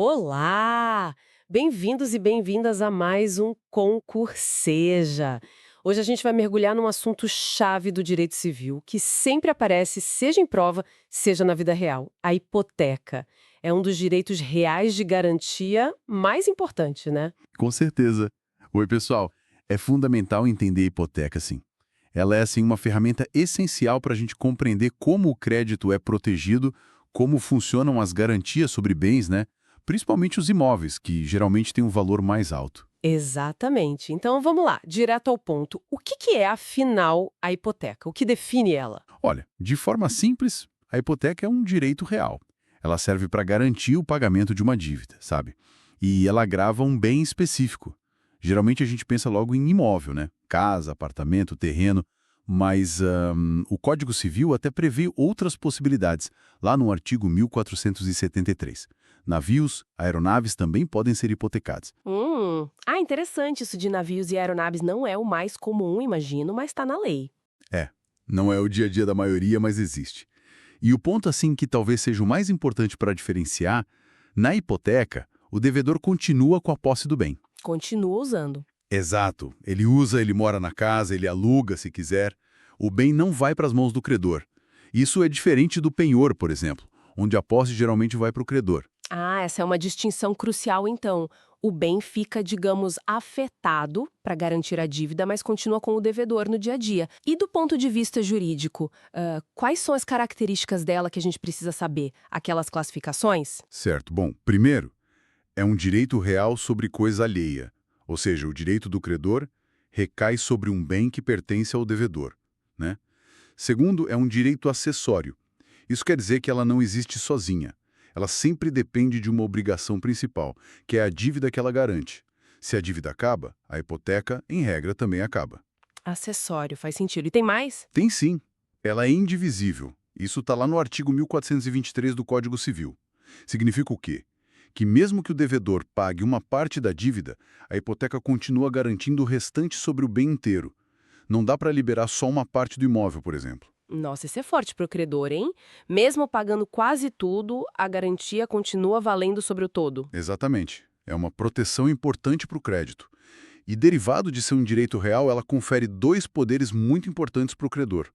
Olá! Bem-vindos e bem-vindas a mais um Concurseja. Hoje a gente vai mergulhar num assunto chave do direito civil, que sempre aparece, seja em prova, seja na vida real: a hipoteca. É um dos direitos reais de garantia mais importante, né? Com certeza. Oi, pessoal. É fundamental entender a hipoteca, sim. Ela é, assim, uma ferramenta essencial para a gente compreender como o crédito é protegido, como funcionam as garantias sobre bens, né? Principalmente os imóveis, que geralmente têm um valor mais alto. Exatamente. Então vamos lá, direto ao ponto. O que é, afinal, a hipoteca? O que define ela? Olha, de forma simples, a hipoteca é um direito real. Ela serve para garantir o pagamento de uma dívida, sabe? E ela grava um bem específico. Geralmente a gente pensa logo em imóvel, né? Casa, apartamento, terreno. Mas o Código Civil até prevê outras possibilidades, lá no artigo 1473. Navios, aeronaves também podem ser hipotecados. Interessante, isso de navios e aeronaves não é o mais comum, imagino, mas está na lei. É, não é o dia a dia da maioria, mas existe. E o ponto assim que talvez seja o mais importante para diferenciar, na hipoteca, o devedor continua com a posse do bem. Continua usando. Exato. Ele usa, ele mora na casa, ele aluga se quiser. O bem não vai para as mãos do credor. Isso é diferente do penhor, por exemplo, onde a posse geralmente vai para o credor. Ah, essa é uma distinção crucial, então. O bem fica, digamos, afetado para garantir a dívida, mas continua com o devedor no dia a dia. E do ponto de vista jurídico, quais são as características dela que a gente precisa saber? Aquelas classificações? Certo. Bom, primeiro, é um direito real sobre coisa alheia, ou seja, o direito do credor recai sobre um bem que pertence ao devedor, né? Segundo, é um direito acessório. Isso quer dizer que ela não existe sozinha. Ela sempre depende de uma obrigação principal, que é a dívida que ela garante. Se a dívida acaba, a hipoteca, em regra, também acaba. Acessório, faz sentido. E tem mais? Tem sim. Ela é indivisível. Isso está lá no artigo 1423 do Código Civil. Significa o quê? Que mesmo que o devedor pague uma parte da dívida, a hipoteca continua garantindo o restante sobre o bem inteiro. Não dá para liberar só uma parte do imóvel, por exemplo. Nossa, isso é forte para o credor, hein? Mesmo pagando quase tudo, a garantia continua valendo sobre o todo. Exatamente. É uma proteção importante para o crédito. E derivado de ser um direito real, ela confere dois poderes muito importantes para o credor: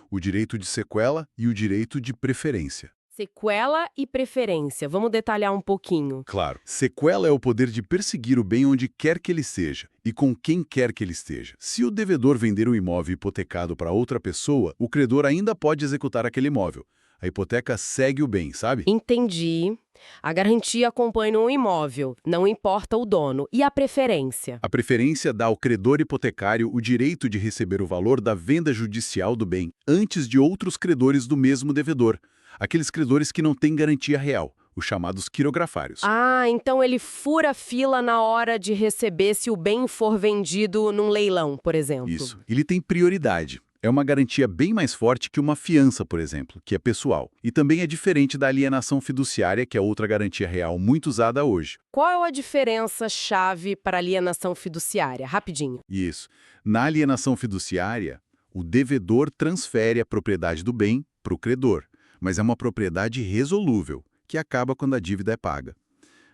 o direito de sequela e o direito de preferência. Sequela e preferência. Vamos detalhar um pouquinho. Claro, sequela é o poder de perseguir o bem onde quer que ele seja e com quem quer que ele esteja. Se o devedor vender um imóvel hipotecado para outra pessoa, o credor ainda pode executar aquele imóvel. A hipoteca segue o bem, sabe? Entendi. A garantia acompanha um imóvel, não importa o dono. E a preferência? A preferência dá ao credor hipotecário o direito de receber o valor da venda judicial do bem antes de outros credores do mesmo devedor, aqueles credores que não têm garantia real, os chamados quirografários. Ah, então ele fura a fila na hora de receber se o bem for vendido num leilão, por exemplo. Isso. Ele tem prioridade. É uma garantia bem mais forte que uma fiança, por exemplo, que é pessoal. E também é diferente da alienação fiduciária, que é outra garantia real muito usada hoje. Qual é a diferença-chave para alienação fiduciária? Rapidinho. Isso. Na alienação fiduciária, o devedor transfere a propriedade do bem para o credor, mas é uma propriedade resolúvel, que acaba quando a dívida é paga.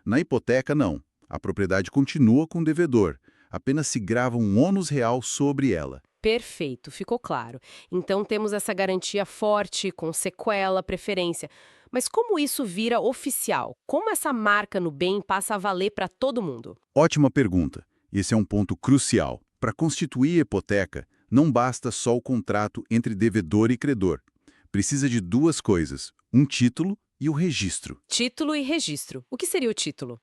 Na hipoteca, não. A propriedade continua com o devedor, apenas se grava um ônus real sobre ela. Perfeito, ficou claro. Então temos essa garantia forte, com sequela, preferência. Mas como isso vira oficial? Como essa marca no bem passa a valer para todo mundo? Ótima pergunta. Esse é um ponto crucial. Para constituir a hipoteca, não basta só o contrato entre devedor e credor. Precisa de duas coisas: um título e o registro. Título e registro. O que seria o título?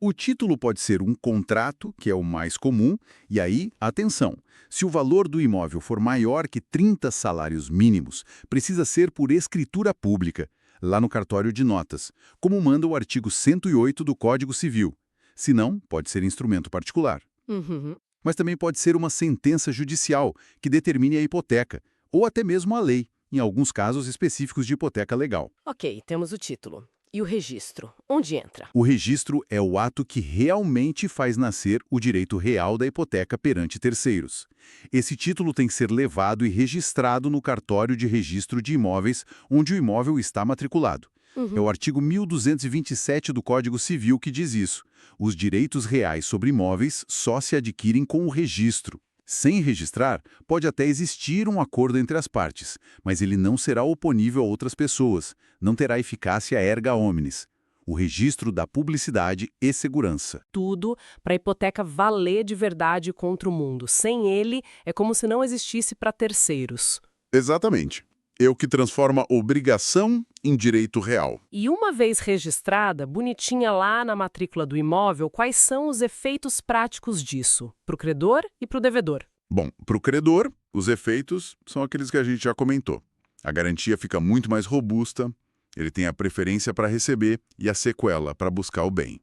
O título pode ser um contrato, que é o mais comum, e aí, atenção, se o valor do imóvel for maior que 30 salários mínimos, precisa ser por escritura pública, lá no cartório de notas, como manda o artigo 108 do Código Civil. Se não, pode ser instrumento particular. Uhum. Mas também pode ser uma sentença judicial que determine a hipoteca, ou até mesmo a lei, em alguns casos específicos de hipoteca legal. Ok, temos o título. E o registro? Onde entra? O registro é o ato que realmente faz nascer o direito real da hipoteca perante terceiros. Esse título tem que ser levado e registrado no cartório de registro de imóveis onde o imóvel está matriculado. É o artigo 1227 do Código Civil que diz isso. Os direitos reais sobre imóveis só se adquirem com o registro. Sem registrar, pode até existir um acordo entre as partes, mas ele não será oponível a outras pessoas, não terá eficácia erga omnes. O registro dá publicidade e segurança. Tudo para a hipoteca valer de verdade contra o mundo. Sem ele, é como se não existisse para terceiros. Exatamente. É o que transforma obrigação em direito real. E uma vez registrada, bonitinha lá na matrícula do imóvel, quais são os efeitos práticos disso? Para o credor e para o devedor. Bom, para o credor, os efeitos são aqueles que a gente já comentou. A garantia fica muito mais robusta, ele tem a preferência para receber e a sequela para buscar o bem.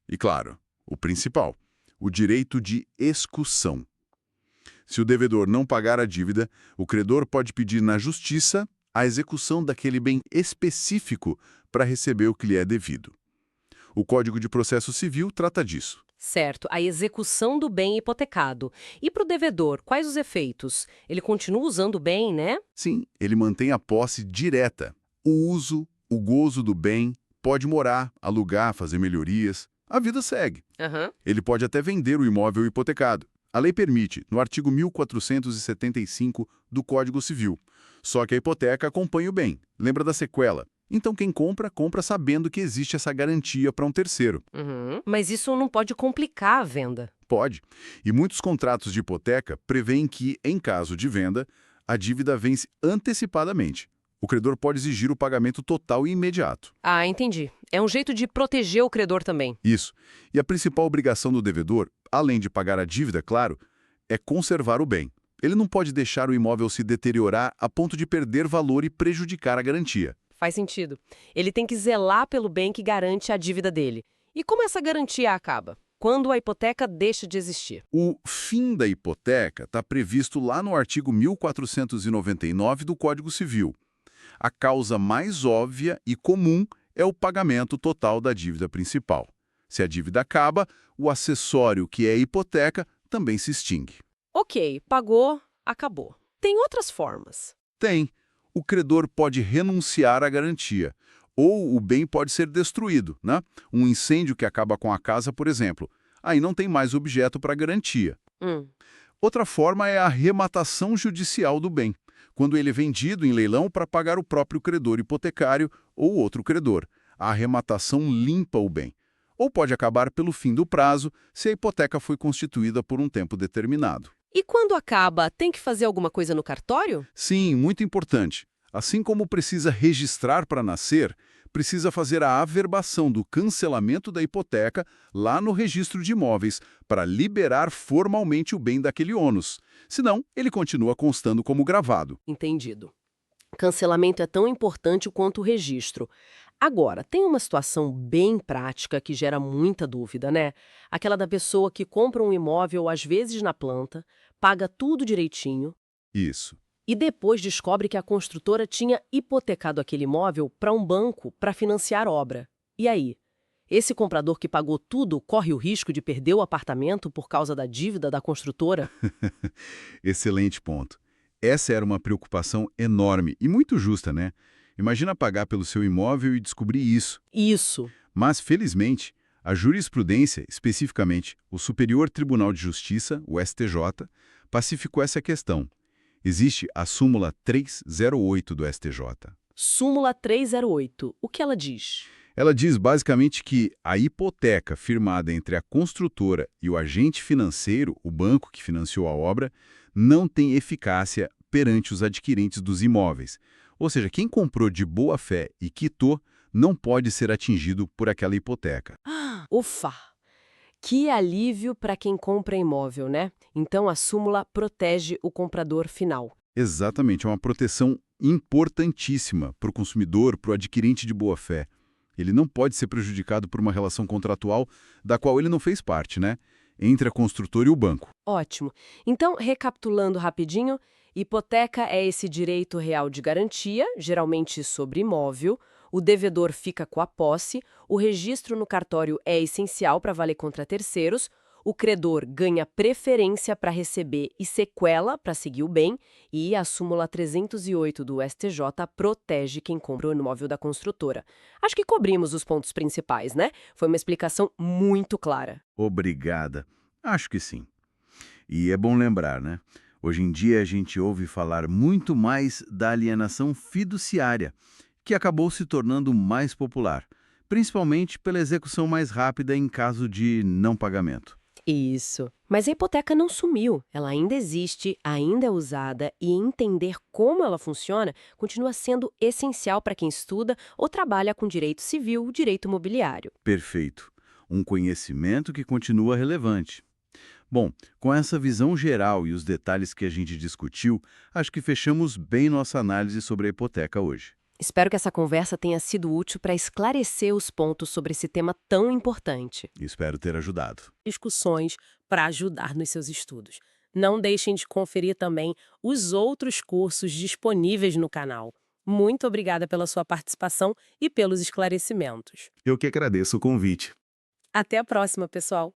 E claro, o principal, o direito de excussão. Se o devedor não pagar a dívida, o credor pode pedir na justiça a execução daquele bem específico para receber o que lhe é devido. O Código de Processo Civil trata disso. Certo, a execução do bem hipotecado. E para o devedor, quais os efeitos? Ele continua usando o bem, né? Sim, ele mantém a posse direta. O uso, o gozo do bem, pode morar, alugar, fazer melhorias. A vida segue. Ele pode até vender o imóvel hipotecado. A lei permite, no artigo 1475 do Código Civil. Só que a hipoteca acompanha o bem. Lembra da sequela? Então quem compra, compra sabendo que existe essa garantia para um terceiro. Mas isso não pode complicar a venda. Pode. E muitos contratos de hipoteca prevêem que, em caso de venda, a dívida vence antecipadamente. O credor pode exigir o pagamento total e imediato. Ah, entendi. É um jeito de proteger o credor também. Isso. E a principal obrigação do devedor, além de pagar a dívida, claro, é conservar o bem. Ele não pode deixar o imóvel se deteriorar a ponto de perder valor e prejudicar a garantia. Faz sentido. Ele tem que zelar pelo bem que garante a dívida dele. E como essa garantia acaba? Quando a hipoteca deixa de existir. O fim da hipoteca está previsto lá no artigo 1499 do Código Civil. A causa mais óbvia e comum é o pagamento total da dívida principal. Se a dívida acaba, o acessório, que é a hipoteca, também se extingue. Ok, pagou, acabou. Tem outras formas. Tem. O credor pode renunciar à garantia, ou o bem pode ser destruído, né? Um incêndio que acaba com a casa, por exemplo. Aí não tem mais objeto para garantia. Outra forma é a arrematação judicial do bem, quando ele é vendido em leilão para pagar o próprio credor hipotecário ou outro credor. A arrematação limpa o bem. Ou pode acabar pelo fim do prazo, se a hipoteca foi constituída por um tempo determinado. E quando acaba, tem que fazer alguma coisa no cartório? Sim, muito importante. Assim como precisa registrar para nascer, precisa fazer a averbação do cancelamento da hipoteca lá no registro de imóveis para liberar formalmente o bem daquele ônus. Senão, ele continua constando como gravado. Entendido. Cancelamento é tão importante quanto o registro. Agora, tem uma situação bem prática que gera muita dúvida, né? Aquela da pessoa que compra um imóvel, às vezes na planta, paga tudo direitinho Isso. e depois descobre que a construtora tinha hipotecado aquele imóvel para um banco para financiar obra. E aí? Esse comprador que pagou tudo corre o risco de perder o apartamento por causa da dívida da construtora? Excelente ponto. Essa era uma preocupação enorme e muito justa, né? Imagina pagar pelo seu imóvel e descobrir isso. Isso. Mas, felizmente, a jurisprudência, especificamente o Superior Tribunal de Justiça, o STJ, pacificou essa questão. Existe a súmula 308 do STJ. Súmula 308. O que ela diz? Ela diz basicamente que a hipoteca firmada entre a construtora e o agente financeiro, o banco que financiou a obra, não tem eficácia perante os adquirentes dos imóveis. Ou seja, quem comprou de boa fé e quitou não pode ser atingido por aquela hipoteca. Ufa! Que alívio para quem compra imóvel, né? Então a súmula protege o comprador final. Exatamente, é uma proteção importantíssima para o consumidor, para o adquirente de boa fé. Ele não pode ser prejudicado por uma relação contratual da qual ele não fez parte, né? Entre a construtora e o banco. Ótimo. Então, recapitulando rapidinho, hipoteca é esse direito real de garantia, geralmente sobre imóvel, o devedor fica com a posse, o registro no cartório é essencial para valer contra terceiros, o credor ganha preferência para receber e sequela para seguir o bem, e a súmula 308 do STJ protege quem compra o imóvel da construtora. Acho que cobrimos os pontos principais, né? Foi uma explicação muito clara. Obrigada. Acho que sim. E é bom lembrar, né? Hoje em dia a gente ouve falar muito mais da alienação fiduciária, que acabou se tornando mais popular, principalmente pela execução mais rápida em caso de não pagamento. Isso. Mas a hipoteca não sumiu. Ela ainda existe, ainda é usada e entender como ela funciona continua sendo essencial para quem estuda ou trabalha com direito civil, direito imobiliário. Perfeito. Um conhecimento que continua relevante. Bom, com essa visão geral e os detalhes que a gente discutiu, acho que fechamos bem nossa análise sobre a hipoteca hoje. Espero que essa conversa tenha sido útil para esclarecer os pontos sobre esse tema tão importante. Espero ter ajudado. Discussões para ajudar nos seus estudos. Não deixem de conferir também os outros cursos disponíveis no canal. Muito obrigada pela sua participação e pelos esclarecimentos. Eu que agradeço o convite. Até a próxima, pessoal!